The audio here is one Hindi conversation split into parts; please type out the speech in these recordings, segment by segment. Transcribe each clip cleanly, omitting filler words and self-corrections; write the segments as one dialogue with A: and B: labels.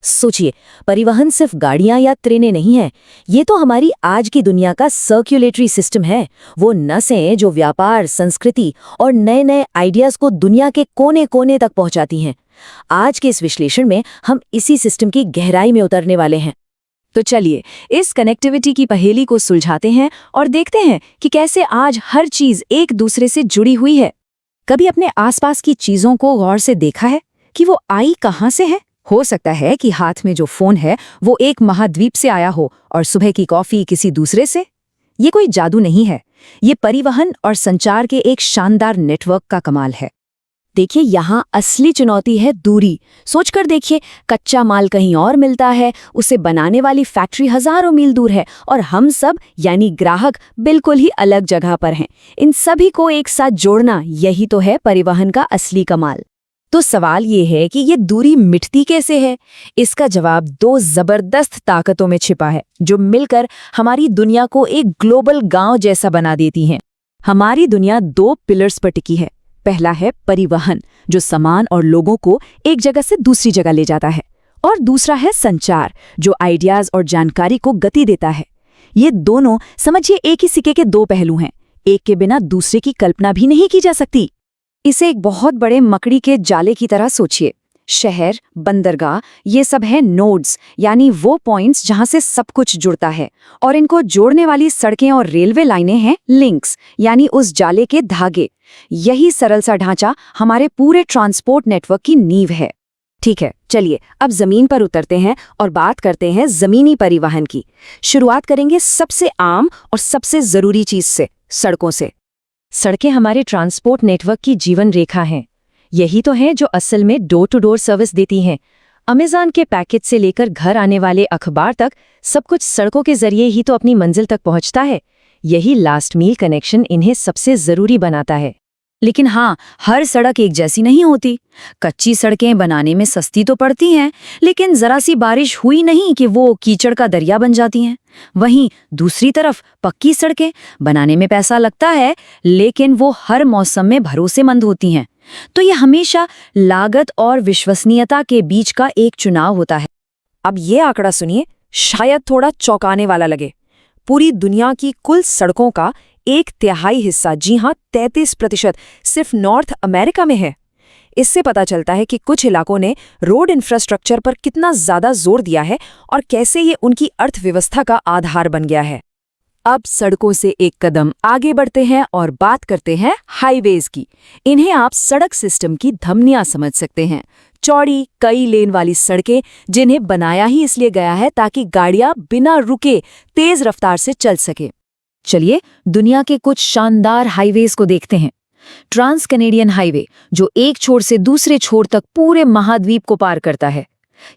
A: सोचिए, परिवहन सिर्फ गाड़ियां या ट्रेनें नहीं है, ये तो हमारी आज की दुनिया का सर्कुलेटरी सिस्टम है। वो नसें जो व्यापार, संस्कृति और नए नए आइडियाज को दुनिया के कोने कोने तक पहुंचाती हैं। आज के इस विश्लेषण में हम इसी सिस्टम की गहराई में उतरने वाले हैं।
B: तो चलिए इस कनेक्टिविटी की पहेली को सुलझाते हैं और देखते हैं कि कैसे आज हर चीज एक दूसरे से जुड़ी हुई है। कभी अपने आसपास की चीजों को गौर से देखा है कि वो आई कहाँ से है? हो सकता है कि हाथ में जो फोन है वो एक महाद्वीप से आया हो और सुबह की कॉफी किसी दूसरे से। ये कोई जादू नहीं है, ये परिवहन और संचार के एक शानदार नेटवर्क का कमाल है। देखिए, यहाँ असली चुनौती है दूरी। सोचकर देखिए, कच्चा माल कहीं और मिलता है, उसे बनाने वाली फैक्ट्री हजारों मील दूर है और हम सब यानी ग्राहक बिल्कुल ही अलग जगह पर हैं। इन सभी को एक साथ जोड़ना, यही तो है परिवहन का असली कमाल। तो सवाल ये है कि ये दूरी मिटती कैसे है? इसका जवाब दो जबरदस्त ताकतों में छिपा है जो मिलकर हमारी दुनिया को एक ग्लोबल गांव जैसा बना देती हैं। हमारी दुनिया दो पिलर्स पर टिकी है। पहला है परिवहन, जो सामान और लोगों को एक जगह से दूसरी जगह ले जाता है, और दूसरा है संचार, जो आइडियाज और जानकारी को गति देता है। ये दोनों समझिए एक ही सिक्के के दो पहलू हैं, एक के बिना दूसरे की कल्पना भी नहीं की जा सकती। इसे एक बहुत बड़े मकड़ी के जाले की तरह सोचिए। शहर, बंदरगाह, ये सब है नोड्स, यानी वो पॉइंट्स जहां से सब कुछ जुड़ता है, और इनको जोड़ने वाली सड़कें और रेलवे लाइनें हैं लिंक्स, यानी उस जाले के धागे। यही सरल सा ढांचा हमारे पूरे ट्रांसपोर्ट नेटवर्क की नींव है। ठीक है, चलिए अब जमीन पर उतरते हैं और बात करते हैं जमीनी परिवहन की। शुरुआत करेंगे सबसे आम और सबसे जरूरी चीज से, सड़कों से। सड़कें हमारे ट्रांसपोर्ट नेटवर्क की जीवन रेखा हैं। यही तो है जो असल में डोर टू डोर सर्विस देती हैं। अमेज़न के पैकेट से लेकर घर आने वाले अखबार तक सब कुछ सड़कों के जरिए ही तो अपनी मंजिल तक पहुंचता है। यही लास्ट मील कनेक्शन इन्हें सबसे जरूरी बनाता है। लेकिन हाँ, हर सड़क एक जैसी नहीं होती। कच्ची सड़कें बनाने में सस्ती तो पड़ती हैं, लेकिन जरा सी बारिश हुई नहीं कि वो कीचड़ का दरिया बन जाती हैं। वहीं दूसरी तरफ पक्की सड़कें बनाने में पैसा लगता है, लेकिन वो हर मौसम में भरोसेमंद होती हैं। तो ये हमेशा लागत और विश्वसनीयता के बीच का एक चुनाव होता है। अब ये आंकड़ा सुनिए, शायद थोड़ा चौंकाने वाला लगे। पूरी दुनिया की कुल सड़कों का 1/3 हिस्सा, जी हाँ 33%, सिर्फ नॉर्थ अमेरिका में है। इससे पता चलता है कि कुछ इलाकों ने रोड इंफ्रास्ट्रक्चर पर कितना ज्यादा जोर दिया है और कैसे ये उनकी अर्थव्यवस्था का आधार बन गया है। अब सड़कों से एक कदम आगे बढ़ते हैं और बात करते हैं हाईवेज की। इन्हें आप सड़क सिस्टम की धमनियां समझ सकते हैं। चौड़ी कई लेन वाली सड़कें, जिन्हें बनाया ही इसलिए गया है ताकि गाड़ियां बिना रुके तेज रफ्तार से चल सके। चलिए दुनिया के कुछ शानदार हाईवेज को देखते हैं। ट्रांस कैनेडियन हाईवे, जो एक छोर से दूसरे छोर तक पूरे महाद्वीप को पार करता है,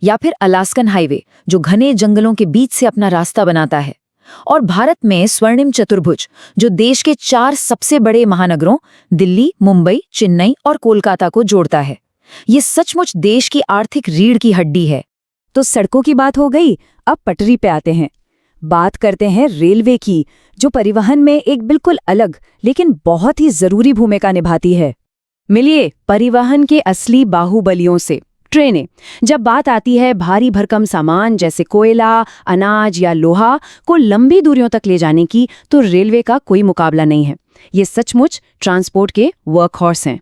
B: या फिर अलास्कन हाईवे, जो घने जंगलों के बीच से अपना रास्ता बनाता है। और भारत में स्वर्णिम चतुर्भुज, जो देश के 4 सबसे बड़े महानगरों दिल्ली, मुंबई, चेन्नई और कोलकाता को जोड़ता है। ये सचमुच देश की आर्थिक रीढ़ की हड्डी है। तो सड़कों की बात हो गई, अब पटरी पे आते हैं। बात करते हैं रेलवे की, जो परिवहन में एक बिल्कुल अलग लेकिन बहुत ही जरूरी भूमिका निभाती है। मिलिए परिवहन के असली बाहुबलियों से, ट्रेनें। जब बात आती है भारी भरकम सामान जैसे कोयला, अनाज या लोहा को लंबी दूरियों तक ले जाने की, तो रेलवे का कोई मुकाबला नहीं है। ये सचमुच ट्रांसपोर्ट के वर्कहॉर्स हैं।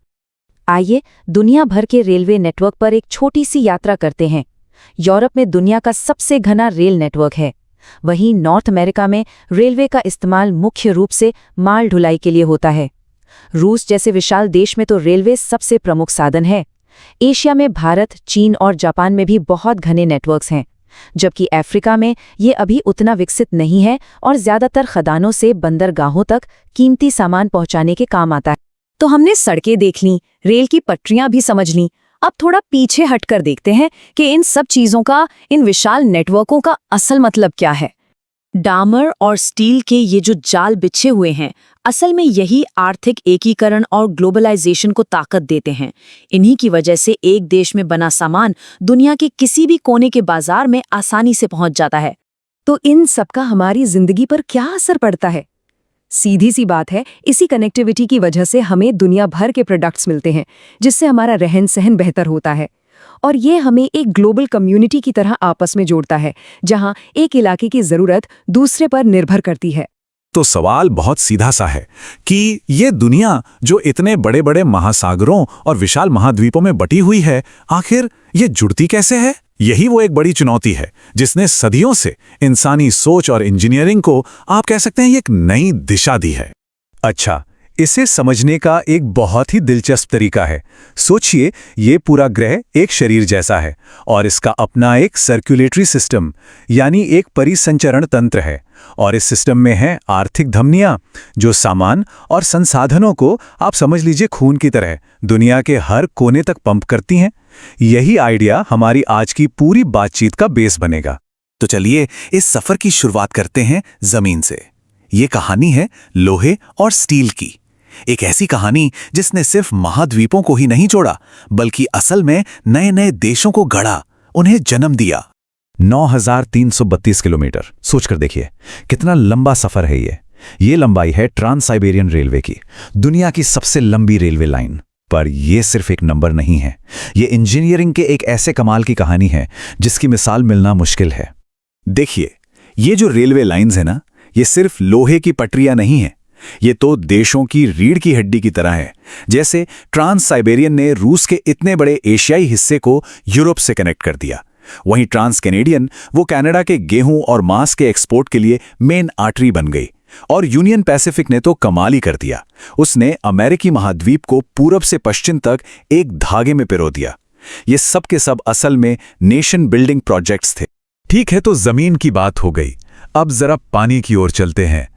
B: आइए दुनिया भर के रेलवे नेटवर्क पर एक छोटी सी यात्रा करते हैं। यूरोप में दुनिया का सबसे घना रेल नेटवर्क है। वहीं नॉर्थ अमेरिका में रेलवे का इस्तेमाल मुख्य रूप से माल ढुलाई के लिए होता है। रूस जैसे विशाल देश में तो रेलवे सबसे प्रमुख साधन है। एशिया में भारत, चीन और जापान में भी बहुत घने नेटवर्क्स हैं, जबकि अफ्रीका में ये अभी उतना विकसित नहीं है और ज्यादातर खदानों से बंदरगाहों तक कीमती सामान पहुंचाने के काम आता है। तो हमने सड़कें देख लीं, रेल की पटरियां भी समझ लीं। अब थोड़ा पीछे हटकर देखते हैं कि इन सब चीजों का, इन विशाल नेटवर्कों का असल मतलब क्या है। डामर और स्टील के ये जो जाल बिछे हुए हैं, असल में यही आर्थिक एकीकरण और ग्लोबलाइजेशन को ताकत देते हैं। इन्हीं की वजह से एक देश में बना सामान दुनिया के किसी भी कोने के बाजार में आसानी से पहुंच जाता है। तो इन सब का हमारी जिंदगी पर क्या असर पड़ता है? सीधी सी बात है, इसी कनेक्टिविटी की वजह से हमें दुनिया भर के प्रोडक्ट्स मिलते हैं, जिससे हमारा रहन सहन बेहतर होता है। और ये हमें एक ग्लोबल कम्युनिटी की तरह आपस में जोड़ता है, जहां एक इलाके की जरूरत दूसरे पर निर्भर करती है।
C: तो सवाल बहुत सीधा सा है कि ये दुनिया जो इतने बड़े बड़े महासागरों और विशाल महाद्वीपों में बटी हुई है, आखिर ये जुड़ती कैसे है? यही वो एक बड़ी चुनौती है जिसने सदियों से इंसानी सोच और इंजीनियरिंग को, आप कह सकते हैं, एक नई दिशा दी है। अच्छा, इसे समझने का एक बहुत ही दिलचस्प तरीका है। सोचिए, ये पूरा ग्रह एक शरीर जैसा है और इसका अपना एक सर्कुलेटरी सिस्टम यानी एक परिसंचरण तंत्र है, और इस सिस्टम में है आर्थिक धमनियां जो सामान और संसाधनों को, आप समझ लीजिए, खून की तरह दुनिया के हर कोने तक पंप करती हैं। यही आइडिया हमारी आज की पूरी बातचीत का बेस बनेगा। तो चलिए इस सफर की शुरुआत करते हैं जमीन से। ये कहानी है लोहे और स्टील की, एक ऐसी कहानी जिसने सिर्फ महाद्वीपों को ही नहीं जोड़ा, बल्कि असल में नए नए देशों को गढ़ा, उन्हें जन्म दिया। 9332 किलोमीटर, सोचकर देखिए कितना लंबा सफर है ये लंबाई है ट्रांस साइबेरियन रेलवे की, दुनिया की सबसे लंबी रेलवे लाइन। पर यह सिर्फ एक नंबर नहीं है, ये इंजीनियरिंग के एक ऐसे कमाल की कहानी है जिसकी मिसाल मिलना मुश्किल है। देखिए, ये जो रेलवे लाइंस है ना, ये सिर्फ लोहे की पटरियां नहीं है, ये तो देशों की रीढ़ की हड्डी की तरह है। जैसे ट्रांस साइबेरियन ने रूस के इतने बड़े एशियाई हिस्से को यूरोप से कनेक्ट कर दिया, वहीं ट्रांस कैनेडियन वो कनाडा के गेहूं और मांस के एक्सपोर्ट के लिए मेन आर्टरी बन गई। और यूनियन पैसिफिक ने तो कमाल ही कर दिया, उसने अमेरिकी महाद्वीप को पूरब से पश्चिम तक एक धागे में पिरो दिया। ये सब के सब असल में नेशन बिल्डिंग प्रोजेक्ट्स थे। ठीक है, तो जमीन की बात हो गई, अब जरा पानी की ओर चलते हैं।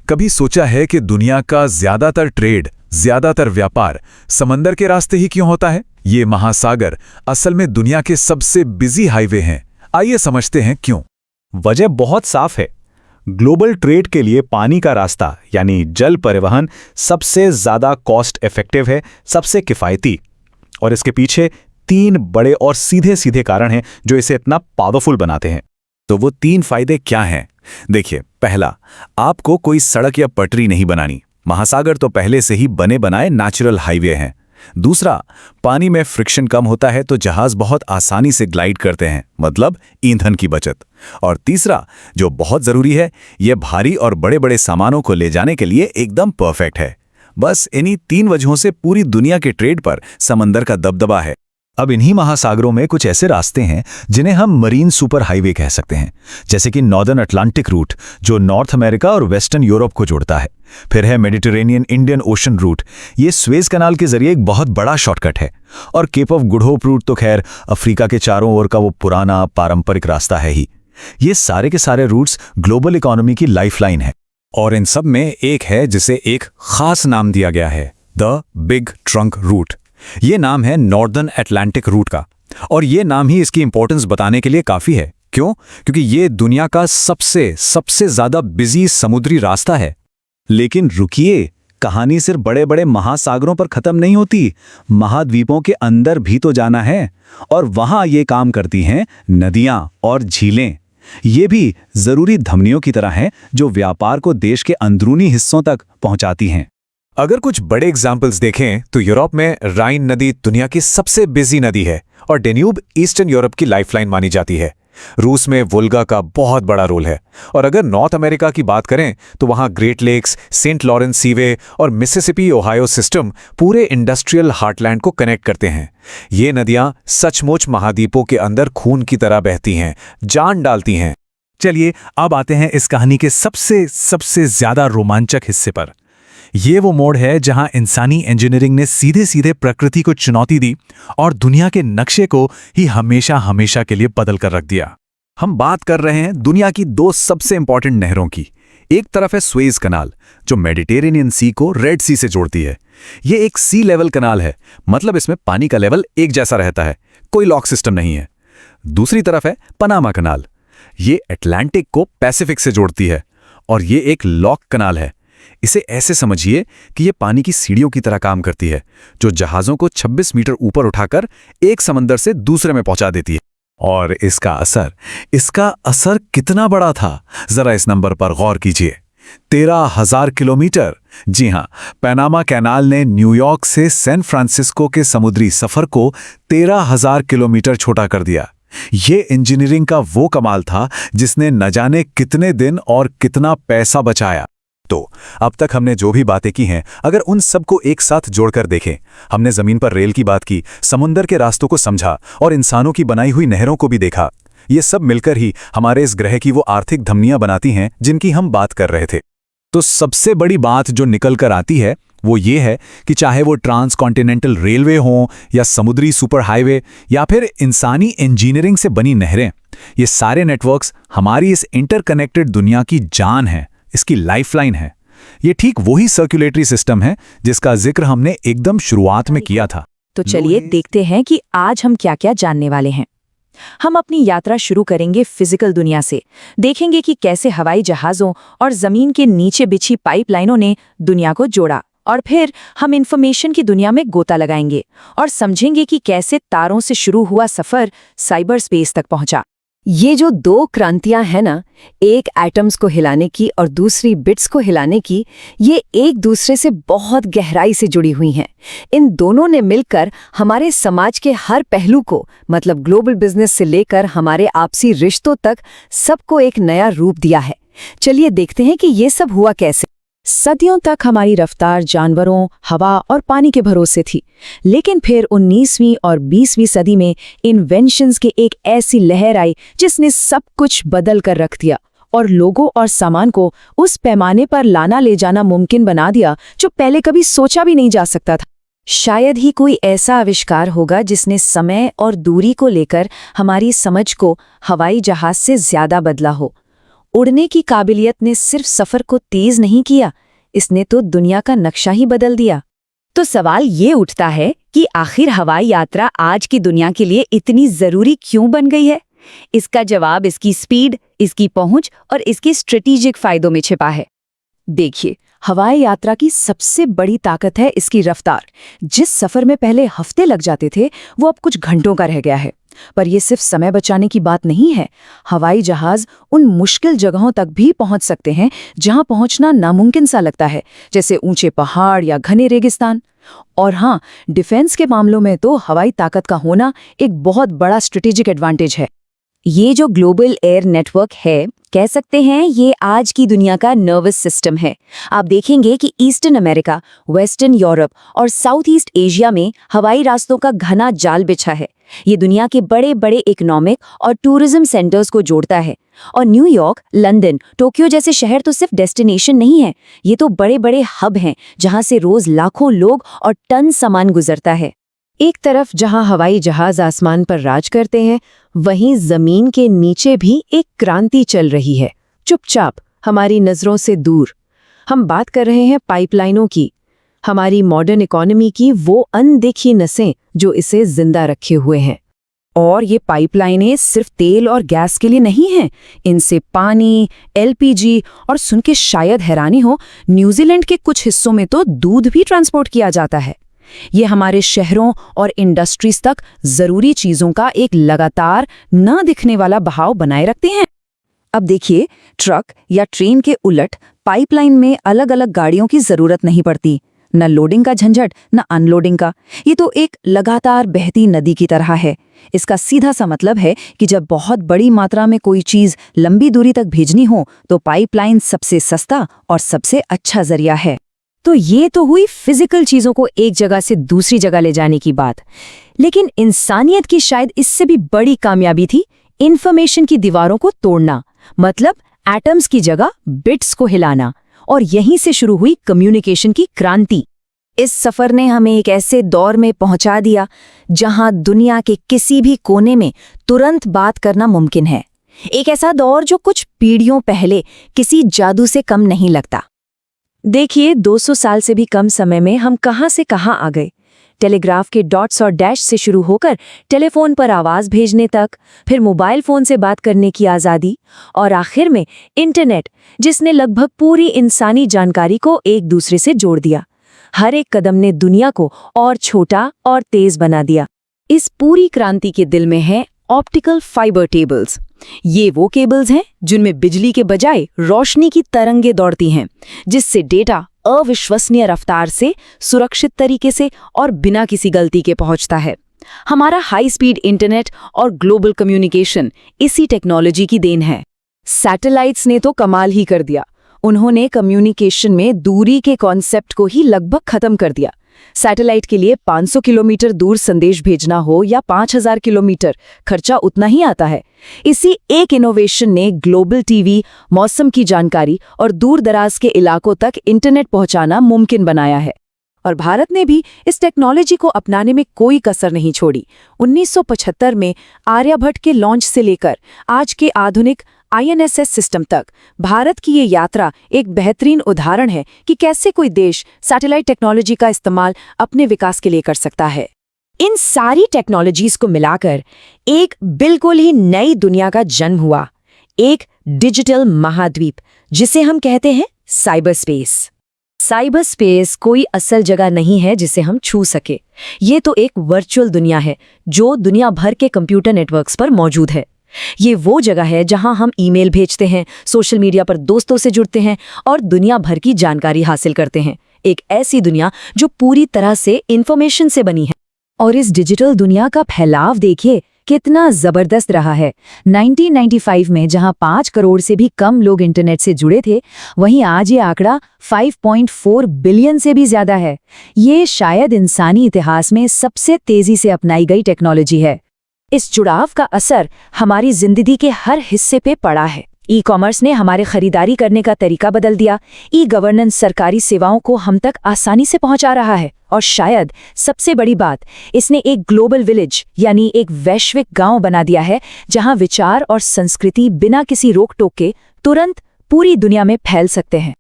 C: कभी सोचा है कि दुनिया का ज्यादातर ट्रेड, ज्यादातर व्यापार समंदर के रास्ते ही क्यों होता है? ये महासागर असल में दुनिया के सबसे बिजी हाईवे हैं। आइए समझते हैं क्यों। वजह बहुत साफ है, ग्लोबल ट्रेड के लिए पानी का रास्ता यानी जल परिवहन सबसे ज्यादा कॉस्ट इफेक्टिव है, सबसे किफायती। और इसके पीछे 3 बड़े और सीधे सीधे कारण हैं जो इसे इतना पावरफुल बनाते हैं। तो वो 3 फायदे क्या हैं? देखिए, पहला, आपको कोई सड़क या पटरी नहीं बनानी, महासागर तो पहले से ही बने बनाए नेचुरल हाईवे हैं। दूसरा, पानी में फ्रिक्शन कम होता है तो जहाज बहुत आसानी से ग्लाइड करते हैं, मतलब ईंधन की बचत। और तीसरा, जो बहुत जरूरी है, यह भारी और बड़े बड़े सामानों को ले जाने के लिए एकदम परफेक्ट है। बस इन्हीं 3 वजहों से पूरी दुनिया के ट्रेड पर समंदर का दबदबा है। अब इन्हीं महासागरों में कुछ ऐसे रास्ते हैं जिन्हें हम मरीन सुपर हाईवे कह सकते हैं, जैसे कि नॉर्दर्न अटलांटिक रूट जो नॉर्थ अमेरिका और वेस्टर्न यूरोप को जोड़ता है। फिर है मेडिटेरेनियन इंडियन ओशन रूट, ये स्वेज कनाल के जरिए एक बहुत बड़ा शॉर्टकट है। और Cape of Good Hope route तो खैर अफ्रीका के चारों ओर का वो पुराना पारंपरिक रास्ता है ही। ये सारे के सारे रूट्स ग्लोबल इकोनॉमी की लाइफलाइन है। और इन सब में एक है जिसे एक खास नाम दिया गया है, द बिग ट्रंक रूट। ये नाम है नॉर्दर्न अटलांटिक रूट का, और ये नाम ही इसकी इंपॉर्टेंस बताने के लिए काफी है। क्यों? क्योंकि ये दुनिया का सबसे ज्यादा बिजी समुद्री रास्ता है। लेकिन रुकिए, कहानी सिर्फ बड़े बड़े महासागरों पर खत्म नहीं होती, महाद्वीपों के अंदर भी तो जाना है। और वहां ये काम करती हैं नदियां और झीलें। ये भी जरूरी धमनियों की तरह हैं जो व्यापार को देश के अंदरूनी हिस्सों तक पहुंचाती हैं। अगर कुछ बड़े एग्जाम्पल्स देखें तो यूरोप में राइन नदी दुनिया की सबसे बिजी नदी है और डेन्यूब ईस्टर्न यूरोप की लाइफलाइन मानी जाती है। रूस में वोल्गा का बहुत बड़ा रोल है। और अगर नॉर्थ अमेरिका की बात करें तो वहां ग्रेट लेक्स, सेंट लॉरेंस सीवे और मिसिसिपी ओहायो सिस्टम पूरे इंडस्ट्रियल हार्टलैंड को कनेक्ट करते हैं। ये नदियां सचमुच महाद्वीपों के अंदर खून की तरह बहती हैं, जान डालती हैं। चलिए अब आते हैं इस कहानी के सबसे ज्यादा रोमांचक हिस्से पर। ये वो मोड़ है जहां इंसानी इंजीनियरिंग ने सीधे सीधे प्रकृति को चुनौती दी और दुनिया के नक्शे को ही हमेशा के लिए बदल कर रख दिया। हम बात कर रहे हैं दुनिया की 2 सबसे इंपॉर्टेंट नहरों की। एक तरफ है स्वेज कनाल जो मेडिटेरेनियन सी को रेड सी से जोड़ती है। ये एक सी लेवल कनाल है, मतलब इसमें पानी का लेवल एक जैसा रहता है, कोई लॉक सिस्टम नहीं है। दूसरी तरफ है पनामा कनाल, ये अटलांटिक को पैसिफिक से जोड़ती है और ये एक लॉक कनाल है। इसे ऐसे समझिए कि ये पानी की सीढ़ियों की तरह काम करती है जो जहाज़ों को 26 मीटर ऊपर उठाकर एक समंदर से दूसरे में पहुंचा देती है। और इसका असर कितना बड़ा था, जरा इस नंबर पर गौर कीजिए। 13,000 किलोमीटर। जी हाँ, पैनामा कैनाल ने न्यूयॉर्क से सैन फ्रांसिस्को के समुद्री सफर को 13,000 किलोमीटर छोटा कर दिया। ये इंजीनियरिंग का वो कमाल था जिसने न जाने कितने दिन और कितना पैसा बचाया। तो अब तक हमने जो भी बातें की हैं, अगर उन सबको एक साथ जोड़कर देखें, हमने जमीन पर रेल की बात की, समुद्र के रास्तों को समझा और इंसानों की बनाई हुई नहरों को भी देखा। ये सब मिलकर ही हमारे इस ग्रह की वो आर्थिक धमनियां बनाती हैं जिनकी हम बात कर रहे थे। तो सबसे बड़ी बात जो निकल कर आती है वो ये है कि चाहे वो ट्रांसकॉन्टिनेंटल रेलवे हो या समुद्री सुपर हाईवे या फिर इंसानी इंजीनियरिंग से बनी नहरें, ये सारे नेटवर्क्स हमारी इस इंटरकनेक्टेड दुनिया की जान है, इसकी लाइफलाइन है। ये ठीक वही सर्कुलेटरी सिस्टम है जिसका जिक्र हमने एकदम शुरुआत में किया था।
B: तो चलिए देखते हैं कि आज हम क्या क्या जानने वाले हैं। हम अपनी यात्रा शुरू करेंगे फिजिकल दुनिया से। देखेंगे कि कैसे हवाई जहाज़ों और ज़मीन के नीचे बिछी पाइपलाइनों ने दुनिया को जोड़ा, और फिर हम इंफॉर्मेशन की दुनिया में गोता लगाएंगे और समझेंगे कि कैसे तारों से शुरू हुआ सफ़र साइबर स्पेस तक पहुंचा।
A: ये जो दो क्रांतियां हैं ना, एक एटम्स को हिलाने की और दूसरी बिट्स को हिलाने की, ये एक दूसरे से बहुत गहराई से जुड़ी हुई हैं। इन दोनों ने मिलकर हमारे समाज के हर पहलू को, मतलब ग्लोबल बिजनेस से लेकर हमारे आपसी रिश्तों तक, सबको एक नया रूप दिया है। चलिए देखते हैं कि ये सब हुआ कैसे।
B: सदियों तक हमारी रफ्तार जानवरों, हवा और पानी के भरोसे थी, लेकिन फिर 19वीं और 20वीं सदी में इन्वेंशंस की एक ऐसी लहर आई जिसने सब कुछ बदल कर रख दिया और लोगों और सामान को उस पैमाने पर लाना ले जाना मुमकिन बना दिया जो पहले कभी सोचा भी नहीं जा सकता था। शायद ही कोई ऐसा आविष्कार होगा जिसने समय और दूरी को लेकर हमारी समझ को हवाई जहाज से ज्यादा बदला हो। उड़ने की काबिलियत ने सिर्फ सफर को तेज नहीं किया, इसने तो दुनिया का नक्शा ही बदल दिया। तो सवाल ये उठता है कि आखिर हवाई यात्रा आज की दुनिया के लिए इतनी जरूरी क्यों बन गई है? इसका जवाब इसकी स्पीड, इसकी पहुंच और इसके स्ट्रेटेजिक फायदों में छिपा है। देखिए, हवाई यात्रा की सबसे बड़ी ताकत है इसकी रफ्तार। जिस सफर में पहले हफ्ते लग जाते थे, वो अब कुछ घंटों का रह गया है। पर यह सिर्फ समय बचाने की बात नहीं है। हवाई जहाज उन मुश्किल जगहों तक भी पहुंच सकते हैं जहां पहुंचना नामुमकिन सा लगता है, जैसे ऊंचे पहाड़ या घने रेगिस्तान। और हाँ, डिफेंस के मामलों में तो हवाई ताकत का होना एक बहुत बड़ा स्ट्रेटेजिक एडवांटेज है। ये जो ग्लोबल एयर नेटवर्क है, कह सकते हैं ये आज की दुनिया का नर्वस सिस्टम है। आप देखेंगे कि ईस्टर्न अमेरिका, वेस्टर्न यूरोप और साउथ ईस्ट एशिया में हवाई रास्तों का घना जाल बिछा है। ये दुनिया के बड़े बड़े इकोनॉमिक और टूरिज्म सेंटर्स को जोड़ता है। और न्यूयॉर्क, लंदन, टोक्यो जैसे शहर तो सिर्फ डेस्टिनेशन नहीं है, ये तो बड़े बड़े हब हैं जहां से रोज लाखों लोग और टन सामान गुजरता है। एक तरफ जहां हवाई जहाज आसमान पर राज करते हैं, वहीं जमीन के नीचे भी एक क्रांति चल रही है, चुपचाप, हमारी नजरों से दूर। हम बात कर रहे हैं पाइपलाइनों की, हमारी मॉडर्न इकोनॉमी की वो अनदेखी नसें जो इसे जिंदा रखे हुए हैं। और ये पाइपलाइनें सिर्फ तेल और गैस के लिए नहीं हैं, इनसे पानी, एलपीजी और सुन के शायद हैरानी हो, न्यूजीलैंड के कुछ हिस्सों में तो दूध भी ट्रांसपोर्ट किया जाता है। ये हमारे शहरों और इंडस्ट्रीज तक जरूरी चीजों का एक लगातार न दिखने वाला बहाव बनाए रखते हैं। अब देखिए, ट्रक या ट्रेन के उलट पाइपलाइन में अलग अलग गाड़ियों की जरूरत नहीं पड़ती, न लोडिंग का झंझट न अनलोडिंग का। ये तो एक लगातार बहती नदी की तरह है। इसका सीधा सा मतलब है कि जब बहुत बड़ी मात्रा में कोई चीज लंबी दूरी तक भेजनी हो तो पाइपलाइन सबसे सस्ता और सबसे अच्छा जरिया है। तो ये तो हुई फिजिकल चीजों को एक जगह से दूसरी जगह ले जाने की बात, लेकिन इंसानियत की शायद इससे भी बड़ी कामयाबी थी इंफॉर्मेशन की दीवारों को तोड़ना, मतलब एटम्स की जगह बिट्स को हिलाना। और यहीं से शुरू हुई कम्युनिकेशन की क्रांति। इस सफर ने हमें एक ऐसे दौर में पहुंचा दिया जहां दुनिया के किसी भी कोने में तुरंत बात करना मुमकिन है। एक ऐसा दौर जो कुछ पीढ़ियों पहले किसी जादू से कम नहीं लगता। देखिए, 200 साल से भी कम समय में हम कहां से कहां आ गए। टेलीग्राफ के डॉट्स और डैश से शुरू होकर टेलीफोन पर आवाज भेजने तक, फिर मोबाइल फोन से बात करने की आज़ादी, और आखिर में इंटरनेट, जिसने लगभग पूरी इंसानी जानकारी को एक दूसरे से जोड़ दिया। हर एक कदम ने दुनिया को और छोटा और तेज बना दिया। इस पूरी क्रांति के दिल में है ऑप्टिकल फाइबर टेबल्स। ये वो केबल्स हैं जिनमें बिजली के बजाय रोशनी की तरंगें दौड़ती हैं, जिससे डेटा अविश्वसनीय रफ्तार से, सुरक्षित तरीके से और बिना किसी गलती के पहुंचता है। हमारा हाई स्पीड इंटरनेट और ग्लोबल कम्युनिकेशन इसी टेक्नोलॉजी की देन है। सैटेलाइट्स ने तो कमाल ही कर दिया। उन्होंने कम्युनिकेशन में दूरी के कॉन्सेप्ट को ही लगभग खत्म कर दिया। सैटेलाइट के लिए 500 किलोमीटर दूर संदेश भेजना हो या 5000 किलोमीटर, खर्चा उतना ही आता है। इसी एक इनोवेशन ने ग्लोबल टीवी, मौसम की जानकारी और दूर दराज के इलाकों तक इंटरनेट पहुंचाना मुमकिन बनाया है। और भारत ने भी इस टेक्नोलॉजी को अपनाने में कोई कसर नहीं छोड़ी। 1975 में आर्यभट्ट के लॉन्च से लेकर आज के आधुनिक INSS सिस्टम तक भारत की ये यात्रा एक बेहतरीन उदाहरण है कि कैसे कोई देश सैटेलाइट टेक्नोलॉजी का इस्तेमाल अपने विकास के लिए कर सकता है।
A: इन सारी टेक्नोलॉजीज को मिलाकर एक बिल्कुल ही नई दुनिया का जन्म हुआ, एक डिजिटल महाद्वीप जिसे हम कहते हैं साइबर स्पेस। साइबर स्पेस कोई असल जगह नहीं है जिसे हम छू सके। ये तो एक वर्चुअल दुनिया है जो दुनिया भर के कंप्यूटर नेटवर्क्स पर मौजूद है। ये वो जगह है जहां हम ईमेल भेजते हैं, सोशल मीडिया पर दोस्तों से जुड़ते हैं और दुनिया भर की जानकारी हासिल करते हैं। एक ऐसी दुनिया जो पूरी तरह से इंफॉर्मेशन से बनी है।
B: और इस डिजिटल दुनिया का फैलाव देखिए कितना जबरदस्त रहा है। 1995 में जहां 5 करोड़ से भी कम लोग इंटरनेट से जुड़े थे, वहीं आज ये आंकड़ा 5.4 बिलियन से भी ज्यादा है। ये शायद इंसानी इतिहास में सबसे तेजी से अपनाई गई टेक्नोलॉजी है। इस जुड़ाव का असर हमारी जिंदगी के हर हिस्से पे पड़ा है। ई-कॉमर्स ने हमारे खरीदारी करने का तरीका बदल दिया। ई-गवर्नेंस सरकारी सेवाओं को हम तक आसानी से पहुंचा रहा है। और शायद सबसे बड़ी बात, इसने एक ग्लोबल विलेज यानी एक वैश्विक गांव बना दिया है जहां विचार और संस्कृति बिना किसी रोक टोक के तुरंत पूरी दुनिया में फैल सकते हैं।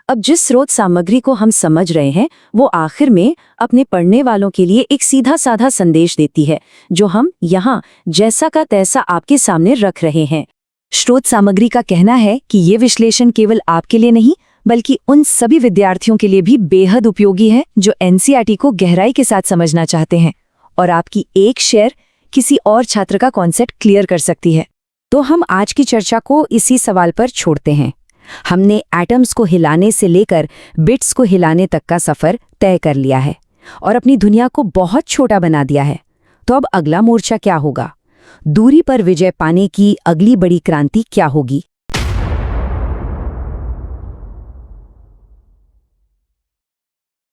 B: अब जिस स्रोत सामग्री को हम समझ रहे हैं वो आखिर में अपने पढ़ने वालों के लिए एक सीधा साधा संदेश देती है जो हम यहाँ जैसा का तैसा आपके सामने रख रहे हैं। स्रोत सामग्री का कहना है कि ये विश्लेषण केवल आपके लिए नहीं बल्कि उन सभी विद्यार्थियों के लिए भी बेहद उपयोगी है जो NCERT को गहराई के साथ समझना चाहते हैं, और आपकी एक शेयर किसी और छात्र का कॉन्सेप्ट क्लियर कर सकती है। तो हम आज की चर्चा को इसी सवाल पर छोड़ते हैं। हमने एटम्स को हिलाने से लेकर बिट्स को हिलाने तक का सफर तय कर लिया है और अपनी दुनिया को बहुत छोटा बना दिया है। तो अब अगला मोर्चा क्या होगा? दूरी पर विजय पाने की अगली बड़ी क्रांति क्या होगी?